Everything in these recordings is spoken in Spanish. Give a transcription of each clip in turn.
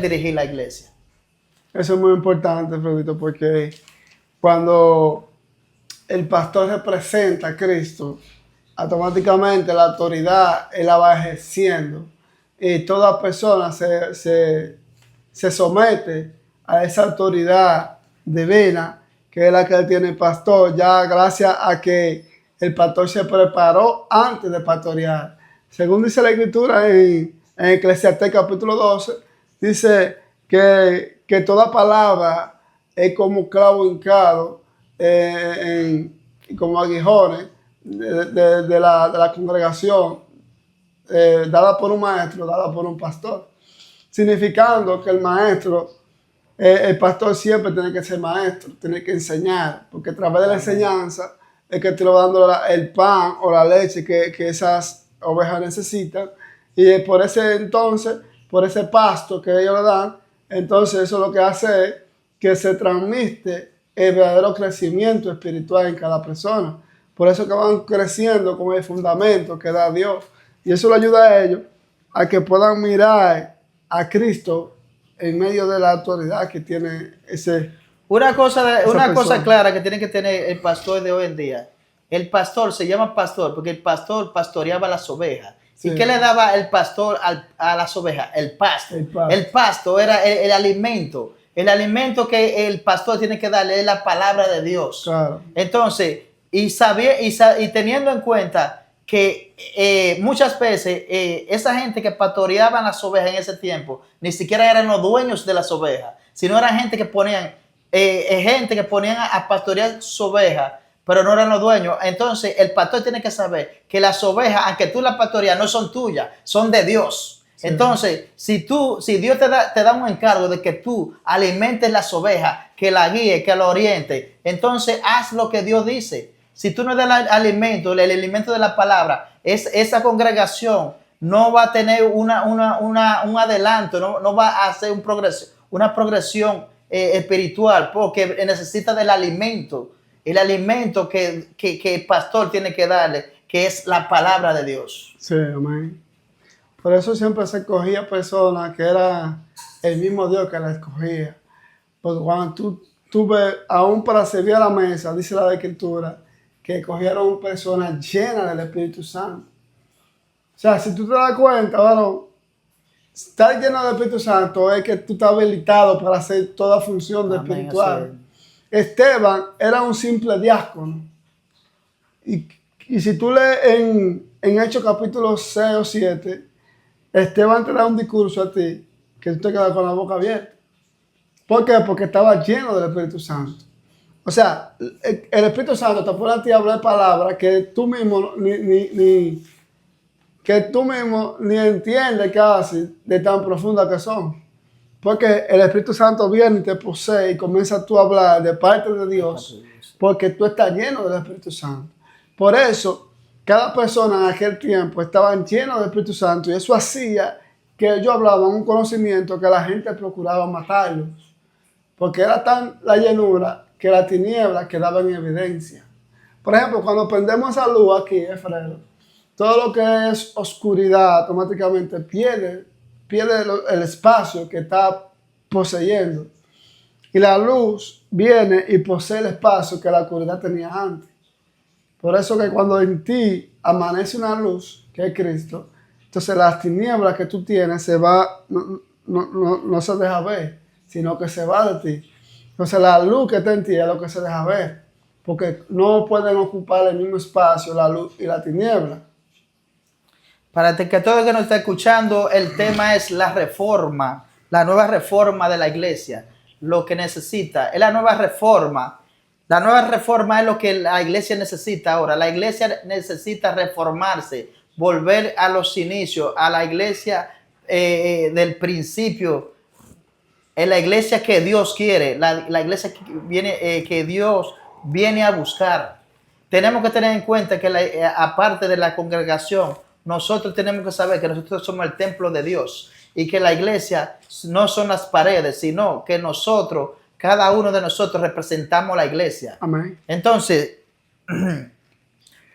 dirigir la iglesia. Eso es muy importante, Fredito, porque cuando el pastor representa a Cristo, automáticamente la autoridad él la va ejerciendo y toda persona se somete a esa autoridad divina que es la que él tiene el pastor, ya gracias a que el pastor se preparó antes de pastorear. Según dice la Escritura en Eclesiastés capítulo 12, dice que toda palabra es como clavo hincado, como aguijones de la congregación, dada por un maestro, dada por un pastor. Significando que el maestro, el pastor siempre tiene que ser maestro, tiene que enseñar, porque a través de la enseñanza es que te lo dando el pan o la leche que esas ovejas necesitan. Y por ese pasto que ellos le dan, entonces eso lo que hace es que se transmite el verdadero crecimiento espiritual en cada persona. Por eso que van creciendo con el fundamento que da Dios. Y eso le ayuda a ellos a que puedan mirar a Cristo en medio de la autoridad que tiene Una cosa persona. clara que tiene que tener el pastor de hoy en día. El pastor se llama pastor porque el pastor pastoreaba las ovejas. Sí. ¿Y qué le daba el pastor a las ovejas? El pasto. El pasto era el alimento. El alimento que el pastor tiene que darle es la palabra de Dios. Claro. Entonces, y teniendo en cuenta que muchas veces esa gente que pastoreaban las ovejas en ese tiempo ni siquiera eran los dueños de las ovejas, sino eran gente que ponían a pastorear sus ovejas, pero no eran los dueños. Entonces el pastor tiene que saber que las ovejas, aunque tú las pastoreas, no son tuyas, son de Dios. Sí. Entonces, si Dios te da un encargo de que tú alimentes las ovejas, que la guíe, que la oriente, entonces haz lo que Dios dice. Si tú no das el alimento de la palabra, esa congregación no va a tener un adelanto, no va a hacer una progresión espiritual, porque necesita del alimento, el alimento que el pastor tiene que darle, que es la palabra de Dios. Sí, amén. Por eso siempre se escogía personas que era el mismo Dios que la escogía. Porque cuando tú ves, aún para servir a la mesa, dice la Escritura, que cogieron personas llenas del Espíritu Santo. O sea, si tú te das cuenta, bueno, estar lleno del Espíritu Santo es que tú estás habilitado para hacer toda función de espiritual. Esteban era un simple diácono. Y si tú lees en Hechos capítulo 6 o 7, Esteban te da un discurso a ti que tú te quedas con la boca abierta. ¿Por qué? Porque estaba lleno del Espíritu Santo. O sea, el Espíritu Santo te pone a ti a hablar palabras que tú mismo ni entiendes casi de tan profundas que son. Porque el Espíritu Santo viene y te posee y comienza tú a hablar de parte de Dios porque tú estás lleno del Espíritu Santo. Por eso, cada persona en aquel tiempo estaba lleno del Espíritu Santo y eso hacía que ellos hablaban un conocimiento que la gente procuraba matarlos. Porque era tan la llenura que la tiniebla quedaba en evidencia. Por ejemplo, cuando prendemos esa luz aquí, Fredo, todo lo que es oscuridad automáticamente pierde el espacio que está poseyendo. Y la luz viene y posee el espacio que la oscuridad tenía antes. Por eso que cuando en ti amanece una luz, que es Cristo, entonces las tinieblas que tú tienes no se deja ver, sino que se va de ti. Entonces la luz que está en ti es lo que se deja ver, porque no pueden ocupar el mismo espacio la luz y la tiniebla. Para que todo el que nos está escuchando, el tema es la reforma, la nueva reforma de la iglesia. Lo que necesita es la nueva reforma. La nueva reforma es lo que la iglesia necesita ahora. La iglesia necesita reformarse, volver a los inicios, a la iglesia del principio. Es la iglesia que Dios quiere, la iglesia que Dios viene a buscar. Tenemos que tener en cuenta que aparte de la congregación, nosotros tenemos que saber que nosotros somos el templo de Dios y que la iglesia no son las paredes, sino que nosotros, cada uno de nosotros representamos la iglesia. Amén. Entonces,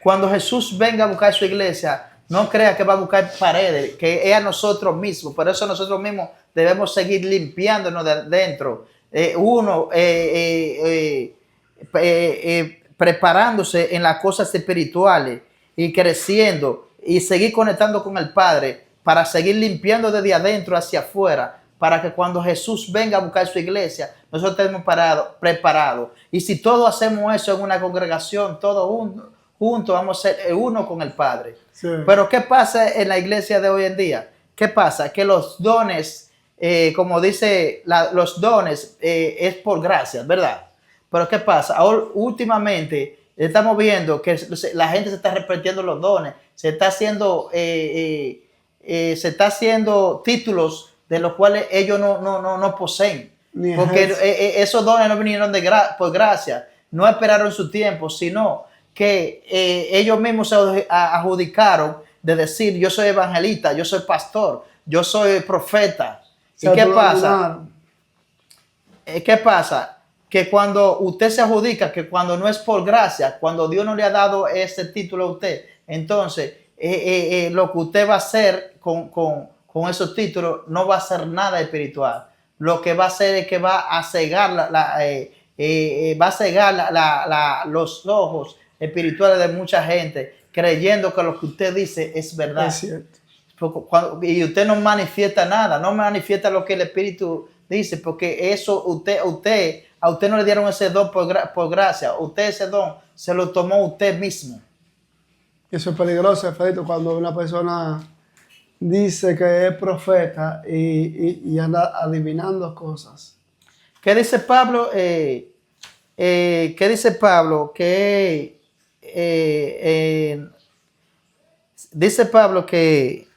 cuando Jesús venga a buscar su iglesia, no crea que va a buscar paredes, que es a nosotros mismos. Por eso nosotros mismos debemos seguir limpiándonos de dentro. Preparándose en las cosas espirituales y creciendo y seguir conectando con el Padre para seguir limpiando desde adentro hacia afuera, para que cuando Jesús venga a buscar su iglesia, nosotros estemos preparados. Y si todos hacemos eso en una congregación, todos juntos vamos a ser uno con el Padre. Sí. Pero ¿qué pasa en la iglesia de hoy en día? ¿Qué pasa? Que los dones, como dice, los dones es por gracia, ¿verdad? Pero ¿qué pasa? Ahora, últimamente estamos viendo que la gente se está repitiendo los dones, se está haciendo títulos de los cuales ellos no poseen. Porque esos dones no vinieron por gracia, no esperaron su tiempo, sino que ellos mismos se adjudicaron de decir: yo soy evangelista, yo soy pastor, yo soy profeta. ¿Y qué pasa? ¿Qué pasa? Que cuando usted se adjudica, que cuando no es por gracia, cuando Dios no le ha dado ese título a usted, entonces lo que usted va a hacer con esos títulos no va a ser nada espiritual. Lo que va a hacer es que va a cegar los ojos espirituales de mucha gente, creyendo que lo que usted dice es verdad. Es cierto. Y usted no manifiesta nada, no manifiesta lo que el Espíritu dice, porque eso a usted no le dieron ese don por gracia. Usted ese don se lo tomó usted mismo. Eso es peligroso, Alfredito, cuando una persona dice que es profeta y anda adivinando cosas. ¿Qué dice Pablo? ¿Qué dice Pablo? Dice Pablo que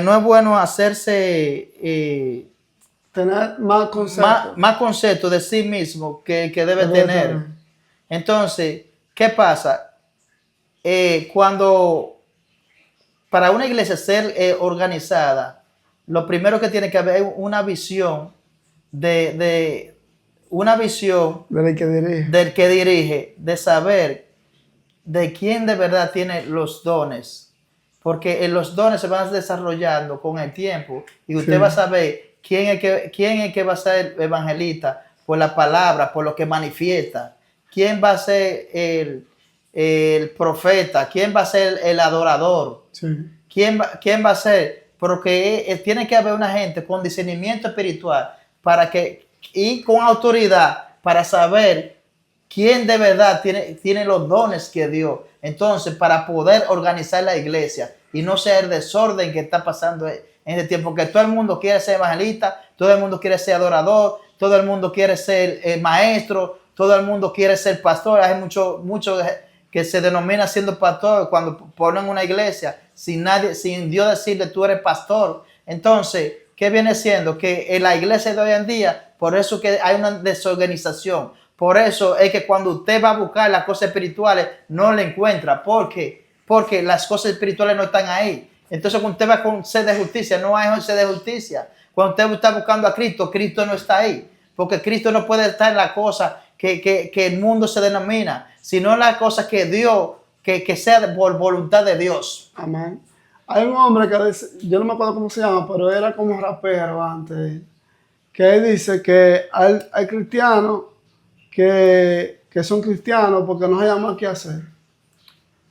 no es bueno hacerse... tener más concepto de sí mismo que debe tener. Entonces, ¿qué pasa? Cuando para una iglesia ser organizada, lo primero que tiene que haber es una visión del que dirige, de saber de quién de verdad tiene los dones, porque los dones se van desarrollando con el tiempo y usted va a saber quién es que va a ser evangelista por la palabra, por lo que manifiesta, quién va a ser el profeta, quién va a ser el adorador, quién va a ser, porque tiene que haber una gente con discernimiento espiritual y con autoridad para saber quién de verdad tiene los dones que dio. Entonces, para poder organizar la iglesia y no ser el desorden que está pasando en este tiempo, que todo el mundo quiere ser evangelista, todo el mundo quiere ser adorador, todo el mundo quiere ser maestro, todo el mundo quiere ser pastor. Hay mucho que se denomina siendo pastor cuando ponen una iglesia sin Dios decirle tú eres pastor. Entonces, ¿qué viene siendo? Que en la iglesia de hoy en día, por eso que hay una desorganización. Por eso es que cuando usted va a buscar las cosas espirituales, no la encuentra. Porque las cosas espirituales no están ahí. Entonces, cuando usted va con sed de justicia, no hay sed de justicia. Cuando usted está buscando a Cristo, Cristo no está ahí. Porque Cristo no puede estar en la cosa que el mundo se denomina, sino en la cosa que Dios, que sea por voluntad de Dios. Amén. Hay un hombre que dice, yo no me acuerdo cómo se llama, pero era como rapero antes, que él dice que hay cristianos que son cristianos porque no hay más que hacer.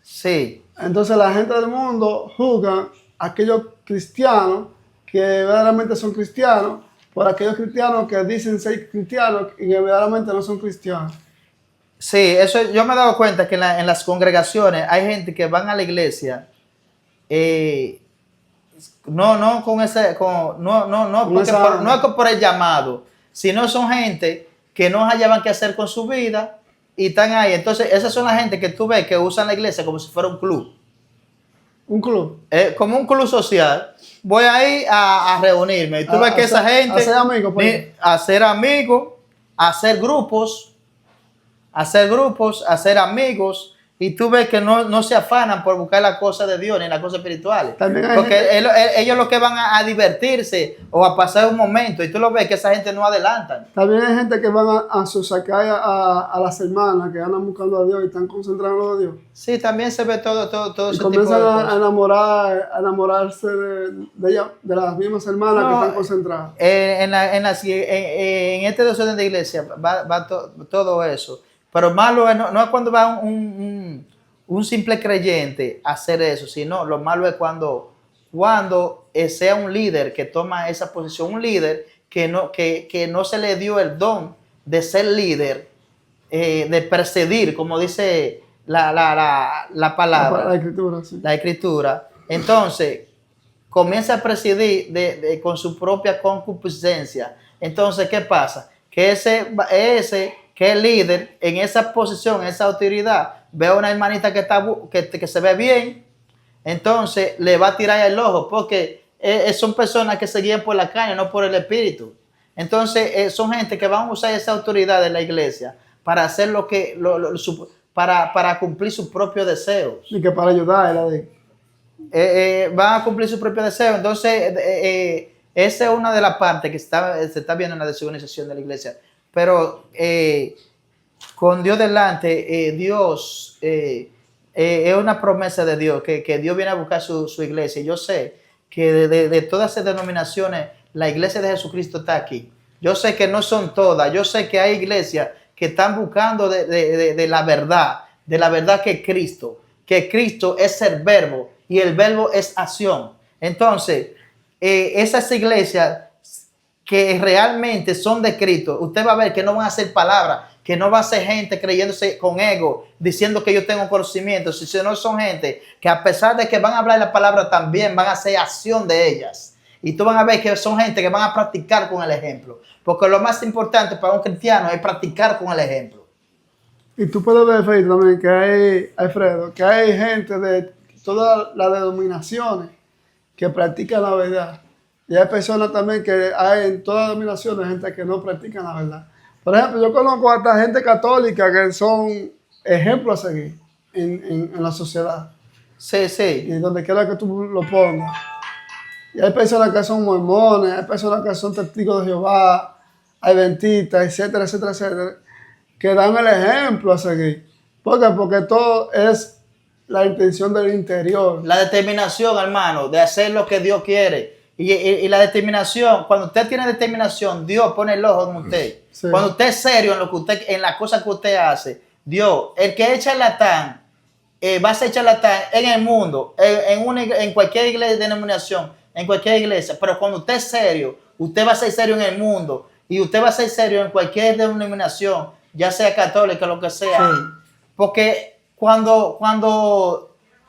Sí. Entonces la gente del mundo juzga a aquellos cristianos que verdaderamente son cristianos por aquellos cristianos que dicen ser cristianos y que verdaderamente no son cristianos. Sí, eso yo me he dado cuenta que en las congregaciones hay gente que van a la iglesia no es por el llamado, sino son gente que no hallaban qué hacer con su vida y están ahí. Entonces esas son las gente que tú ves que usan la iglesia como si fuera un club. ¿Un club? Como un club social. Voy ahí a reunirme y tú ves que esa gente hacer amigos, hacer amigos, hacer amigos y tú ves que no se afanan por buscar las cosas de Dios ni las cosas espirituales. También hay Porque gente, ellos lo que van a divertirse o a pasar un momento y tú lo ves que esa gente no adelantan. también hay gente que van a sacar a las hermanas que andan buscando a Dios y están concentrados en lo de Dios. Sí, también se ve todo Y ese tipo de comienzan cosas. a enamorarse de las mismas hermanas que No, están concentradas. en este desorden de iglesia va todo eso. Pero malo es, no es cuando va un simple creyente a hacer eso, sino lo malo es cuando sea un líder que toma esa posición, un líder que no se le dio el don de ser líder, de presidir, como dice la palabra, La escritura, sí. la escritura. Entonces, comienza a presidir con su propia concupiscencia. Entonces, ¿qué pasa? Que ese que es líder en esa posición, en esa autoridad, ve a una hermanita que se ve bien, entonces le va a tirar el ojo, porque son personas que se guían por la carne, no por el espíritu. Entonces, son gente que van a usar esa autoridad de la iglesia para hacer para cumplir sus propios deseos. Y que para ayudar era Van a cumplir su propio deseo. Entonces, esa es una de las partes que se está viendo en la desorganización de la iglesia. Pero con Dios delante, Dios es una promesa de Dios, que Dios viene a buscar su iglesia. Yo sé que de todas esas denominaciones, la iglesia de Jesucristo está aquí. Yo sé que no son todas. Yo sé que hay iglesias que están buscando de la verdad que Cristo es el verbo y el verbo es acción. Entonces, esas iglesias que realmente son de Cristo, usted va a ver que no van a ser palabras, que no va a ser gente creyéndose con ego, diciendo que yo tengo conocimiento, sino son gente que a pesar de que van a hablar la palabra, también van a hacer acción de ellas. Y tú van a ver que son gente que van a practicar con el ejemplo. Porque lo más importante para un cristiano es practicar con el ejemplo. Y tú puedes ver, Fred, también que hay, Alfredo, que hay gente de todas las denominaciones que practican la verdad. Y hay personas también que hay en todas las denominaciones gente que no practican la verdad. Por ejemplo, yo conozco hasta gente católica que son ejemplos a seguir en la sociedad. Sí, sí. Y donde quiera que tú lo pongas. Y hay personas que son mormones, hay personas que son testigos de Jehová, adventistas, etcétera, etcétera, etcétera, que dan el ejemplo a seguir. ¿Por qué? Porque todo es la intención del interior. La determinación, hermano, de hacer lo que Dios quiere. Y la determinación, cuando usted tiene determinación, Dios pone el ojo en usted. Sí. Cuando usted es serio en las cosas que usted hace, Dios, el que es charlatán, va a ser charlatán en el mundo, en cualquier iglesia, denominación, en cualquier iglesia. Pero cuando usted es serio, usted va a ser serio en el mundo y usted va a ser serio en cualquier denominación, ya sea católica, lo que sea. Sí. Porque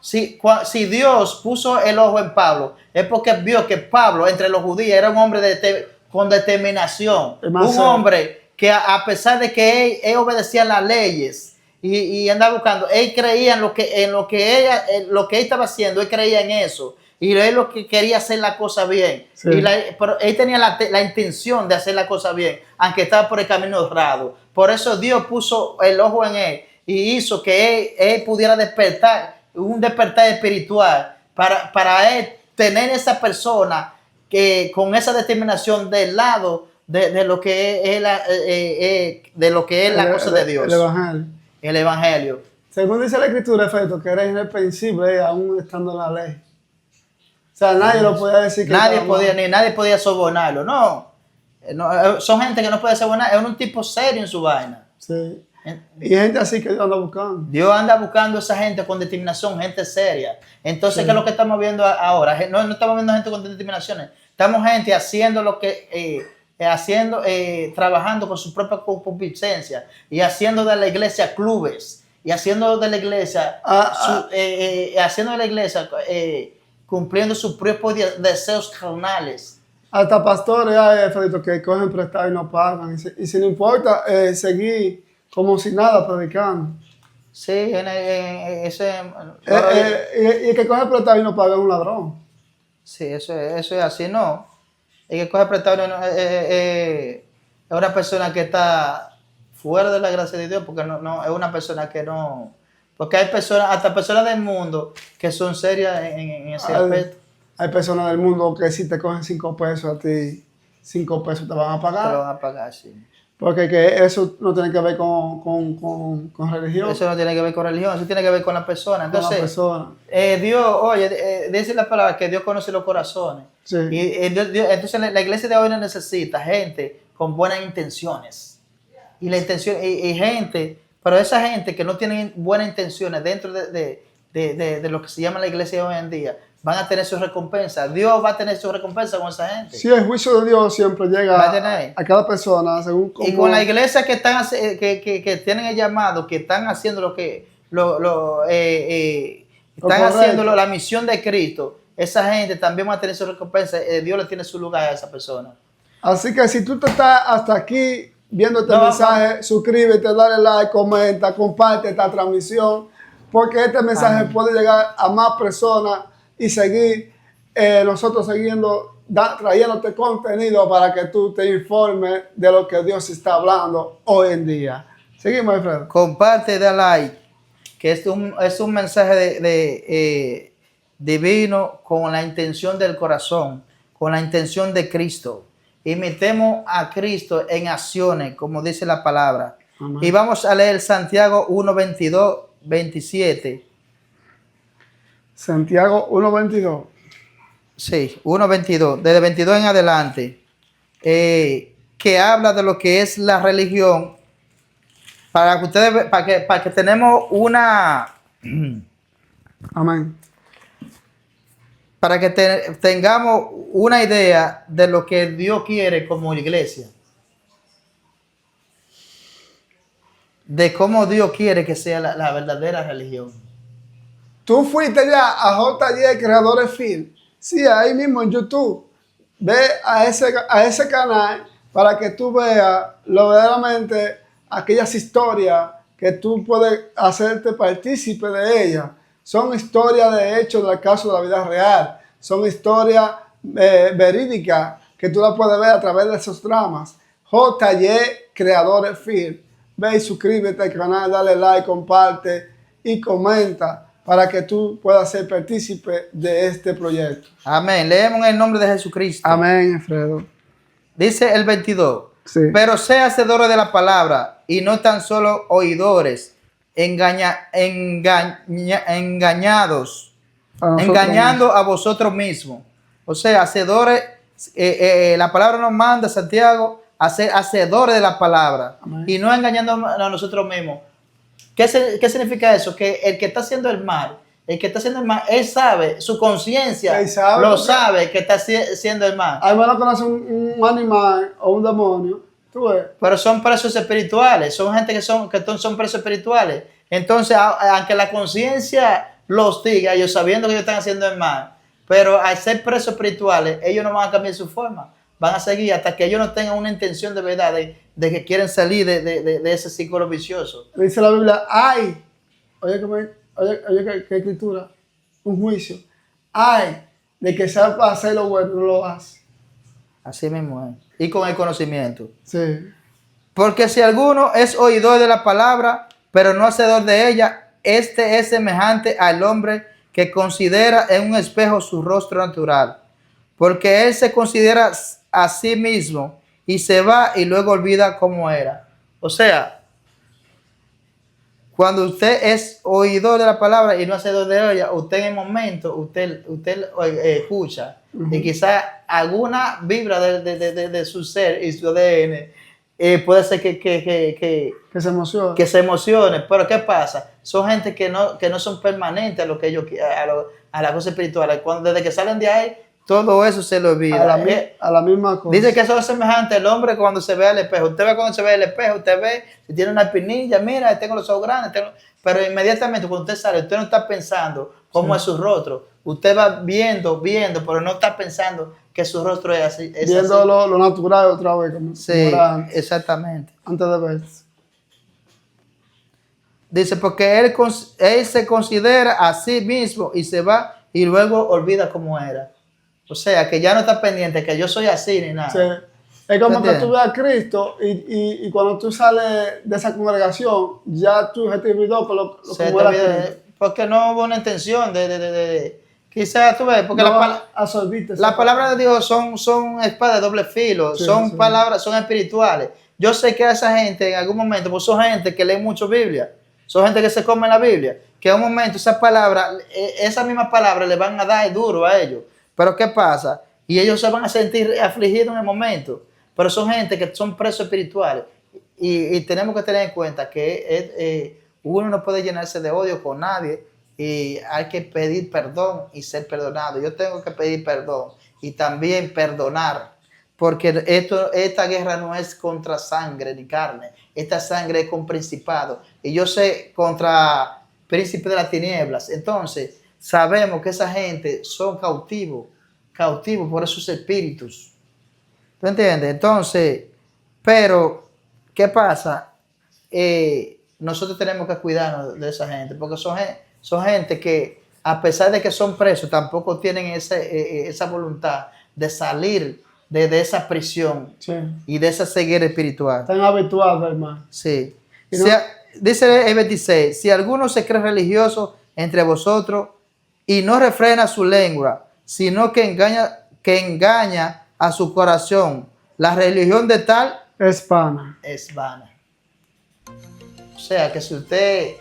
si Dios puso el ojo en Pablo, es porque vio que Pablo, entre los judíos, era un hombre con determinación. Un hombre que a pesar de que él obedecía las leyes y andaba buscando, él creía en lo que él estaba haciendo, él creía en eso. Y él lo que quería hacer la cosa bien. Sí. Pero él tenía la intención de hacer la cosa bien, aunque estaba por el camino errado. Por eso Dios puso el ojo en él y hizo que él pudiera despertar, un despertar espiritual, para él tener esa persona que con esa determinación del lado de lo que es la cosa de Dios. El evangelio. El evangelio. Según dice la escritura, efecto, que era irreprensible aún estando en la ley. O sea, nadie lo podía decir que nadie podía sobornarlo. No, son gente que no puede sobornar. Es un tipo serio en su vaina. Sí. Y gente así que Dios anda buscando. Dios anda buscando a esa gente con determinación, gente seria. Entonces, sí. ¿Qué es lo que estamos viendo ahora? No estamos viendo gente con determinaciones. Estamos gente haciendo lo que... trabajando con su propia concupiscencia y haciendo de la iglesia clubes y haciendo de la iglesia cumpliendo sus propios deseos carnales. Hasta pastores hay, Fredito, que cogen prestado y no pagan. Y si no importa, seguir como si nada predicando. Sí, y el que coge prestado y no paga es un ladrón. Sí, eso es así, ¿no? El que coge prestado es una persona que está fuera de la gracia de Dios, porque no es una persona que no... Porque hay personas, hasta personas del mundo, que son serias en ese aspecto. Hay personas del mundo que si te cogen 5 pesos a ti, 5 pesos te van a Te lo pagar. van a pagar, sí. Porque que eso no tiene que ver con religión, Eso no tiene que ver con religión, eso tiene que ver con la persona. con la Entonces, persona. Dios, oye, dice la palabra que Dios conoce los corazones. Sí. Y entonces la iglesia de hoy no necesita gente con buenas intenciones. Y la intención, y gente, pero esa gente que no tiene buenas intenciones dentro de lo que se llama la iglesia hoy en día, van a tener su recompensa. Dios va a tener su recompensa con esa gente. Sí, el juicio de Dios siempre Va a llega tener. a cada persona según Y con la iglesia que están que tienen el llamado, que están haciendo lo que están haciendo la misión de Cristo, esa gente también va a tener su recompensa. Dios le tiene su lugar a esa persona. Así que si tú te estás hasta aquí viendo este No, mensaje, suscríbete, dale like, comenta, comparte esta transmisión, porque este mensaje puede llegar a más personas y seguir nosotros trayéndote contenido para que tú te informes de lo que Dios está hablando hoy en día. Seguimos, Alfredo. Comparte, da like, que es un mensaje divino con la intención del corazón, con la intención de Cristo. Imitemos a Cristo en acciones, como dice la palabra. Amén. Y vamos a leer Santiago 1, 22, 27. Santiago 1:22. Sí, 1, 22. Desde 22 en adelante. Que habla de lo que es la religión. Para que ustedes, para que tenemos una... Amén. Para que tengamos una idea de lo que Dios quiere como iglesia. De cómo Dios quiere que sea la verdadera religión. Tú fuiste ya a JJ Creadores Film. Sí, ahí mismo en YouTube. Ve a ese canal para que tú veas verdaderamente aquellas historias que tú puedes hacerte partícipe de ellas. Son historias de hechos del caso de la vida real. Son historias verídicas que tú las puedes ver a través de esos dramas. JJ Creadores Film. Ve y suscríbete al canal, dale like, comparte y comenta para que tú puedas ser partícipe de este proyecto. Amén. Leemos en el nombre de Jesucristo. Amén, Alfredo. Dice el 22. Sí. Pero sé hacedores de la palabra y no tan solo oidores, engañados, engañando a vosotros mismos. O sea, hacedores, la palabra nos manda, Santiago, a ser hacedores de la palabra. Amén. Y no engañando a nosotros mismos. ¿Qué significa eso? Que el que está haciendo el mal, él sabe, su conciencia lo sabe que está haciendo el mal. Hay menos conoce un animal o un demonio, tú ves. Pero son presos espirituales, son gente que son presos espirituales. Entonces, aunque la conciencia los diga, ellos sabiendo que ellos están haciendo el mal, pero al ser presos espirituales, ellos no van a cambiar su forma. Van a seguir hasta que ellos no tengan una intención de verdad de que quieren salir de ese círculo vicioso. Dice la Biblia, ay, oye qué escritura, un juicio. Ay, de que sepa hacer lo bueno, no lo hace. Así mismo es. Y con el conocimiento. Sí. Porque si alguno es oidor de la palabra, pero no hacedor de ella, este es semejante al hombre que considera en un espejo su rostro natural. Porque él se considera a sí mismo y se va y luego olvida cómo era. O sea, cuando usted es oidor de la palabra y no hacedor de ella, usted en el momento, usted escucha y quizás alguna vibra de su ser y su ADN puede ser que se emocione. Pero ¿qué pasa? Son gente que no son permanentes a lo que ellos a la cosa espiritual. Desde que salen de ahí, todo eso se lo olvida. A la misma cosa. Dice que eso es semejante al hombre cuando se ve al espejo. Usted ve cuando se ve al espejo, usted ve si tiene una espinilla, mira, tengo los ojos grandes. Pero inmediatamente cuando usted sale, usted no está pensando cómo es su rostro. Usted va viendo, pero no está pensando que su rostro es así. Viendo así. Lo natural otra vez. Sí, exactamente. Antes de ver. Dice, porque él se considera a sí mismo y se va y luego olvida cómo era. O sea, que ya no está pendiente, que yo soy así ni nada. Sí. Es como que entiendes? tú ves a Cristo y cuando tú sales de esa congregación, ya tú se te olvidó con lo Se como te era olvida, Cristo. porque no hubo una intención quizás tú ves, porque No absorbiste esa la palabra de Dios son espadas de doble filo, Sí, son sí. palabras, son espirituales. Yo sé que a esa gente en algún momento, pues son gente que lee mucho Biblia, son gente que se come la Biblia, que en un momento esa misma palabra le van a dar duro a ellos. Pero ¿qué pasa? Y ellos se van a sentir afligidos en el momento. Pero son gente que son presos espirituales. Y tenemos que tener en cuenta que uno no puede llenarse de odio con nadie y hay que pedir perdón y ser perdonado. Yo tengo que pedir perdón y también perdonar, porque esta guerra no es contra sangre ni carne, esta sangre es con principado y yo sé contra príncipe de las tinieblas. Entonces sabemos que esa gente son cautivos por esos espíritus. ¿Tú entiendes? Entonces, pero, ¿qué pasa? Nosotros tenemos que cuidarnos de esa gente, porque son gente que, a pesar de que son presos, tampoco tienen esa voluntad de salir de esa prisión Sí. y de esa ceguera espiritual. Están habituados, hermano. Sí. Y no- Dice el 26, si alguno se cree religioso entre vosotros y no refrena su lengua, sino que engaña a su corazón, la religión de tal Es pana. es vana. O sea, que si usted